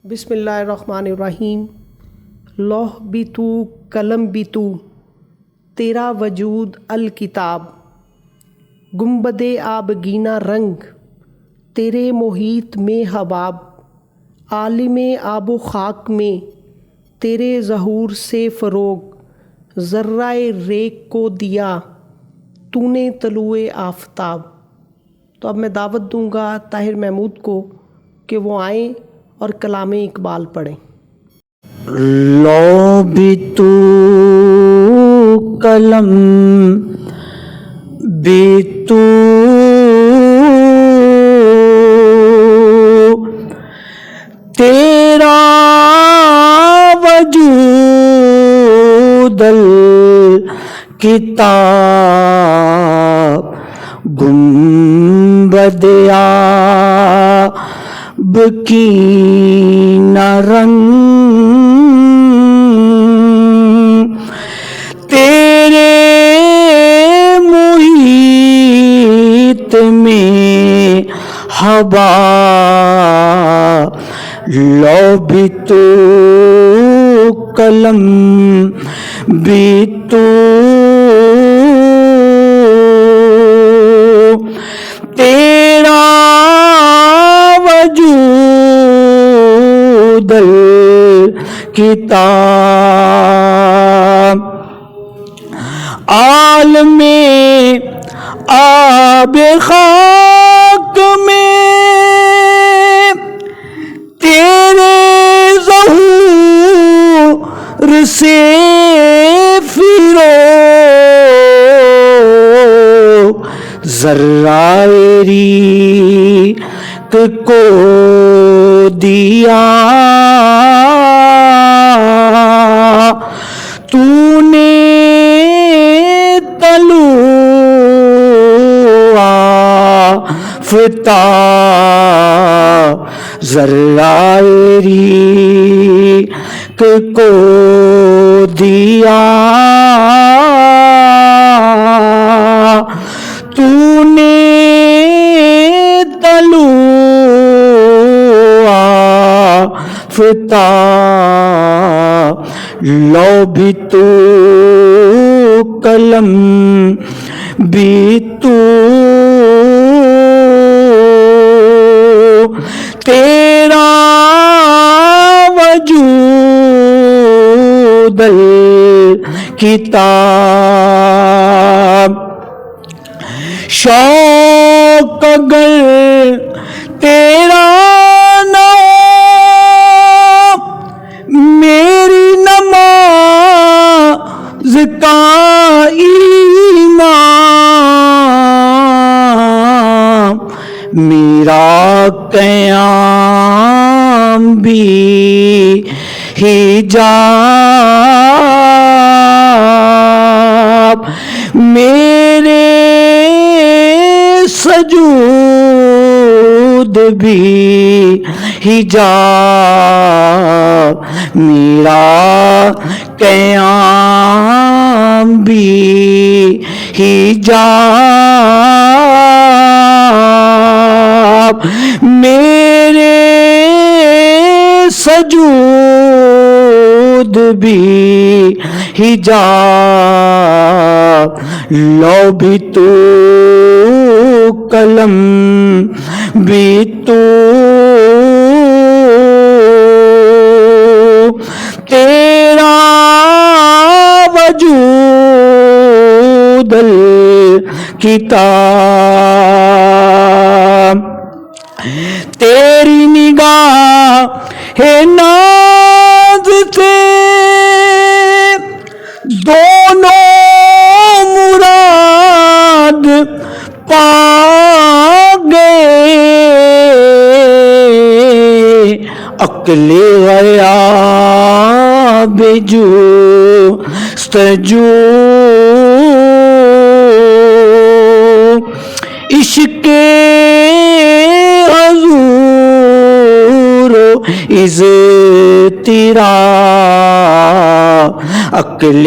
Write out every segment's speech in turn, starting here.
بسم اللہ الرحمن الرحیم۔ لوح بھی تو قلم بھی تو، تیرا وجود الکتاب، گنبد آبگینہ رنگ تیرے محیط میں حباب، عالم آب و خاک میں تیرے ظہور سے فروغ، ذرہ ریگ کو دیا تو نے طلوع آفتاب۔ تو اب میں دعوت دوں گا طاہر محمود کو کہ وہ آئیں اور کلام اقبال پڑھیں۔ لوح بھی تو قلم بھی تو، تیرا وجود الکتاب، گنبد آبگینہ رنگ تیرے محیط میں حباب۔ لوح بھی تو قلم بھی تو، تیرا وجود الکتاب، عالم آب خاک میں تیرے ظہور سے فروغ، ذرہ ریگ کو دیا تو نے طلوع آفتاب، ذرہ ریگ کو دیا تو نے طلوع آفتاب۔ لوح بھی تو قلم بھی تو، تیرا وجود الکتاب، شوق اگر تیرا نہ ہو، میری نماز کا امام، میرا قیام بھی حجاب، میرے سجود بھی حجاب، میرا قیام بھی حجاب، میرے سجود بھی حجاب۔ لوح بھی تو قلم بھی تو، تیرا وجود الکتاب، تیری نگاہ ناز سے دونوں مراد پا گئے، عقل غیاب جستجو، عشق حضور اضطراب، عقل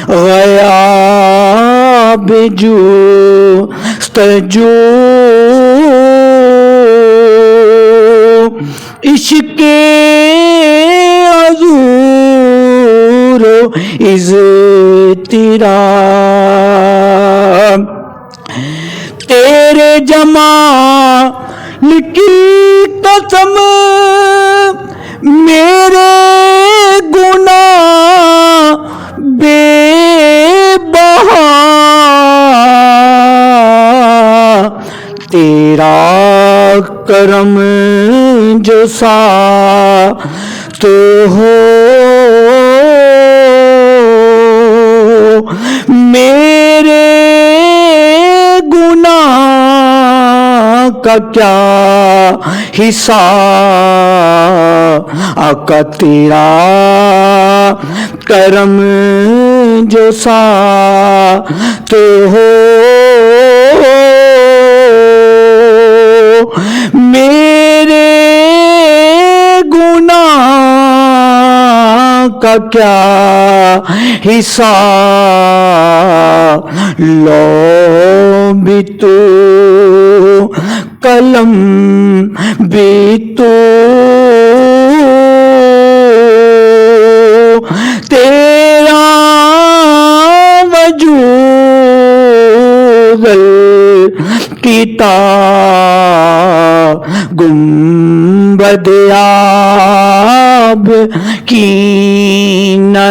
غیاب جستجو، عشق تیرا تیرے جمال کی قسم میرے گناہ بے بہا تیرا کرم جو سا تو ہو میرے گناہ کا کیا حساب آقا تیرا کرم جو سا تو ہو میرے گناہ کا کیا حساب لو بھی تو قلم بھی تو تیرا وجود کتاب گنبد آب کی نہ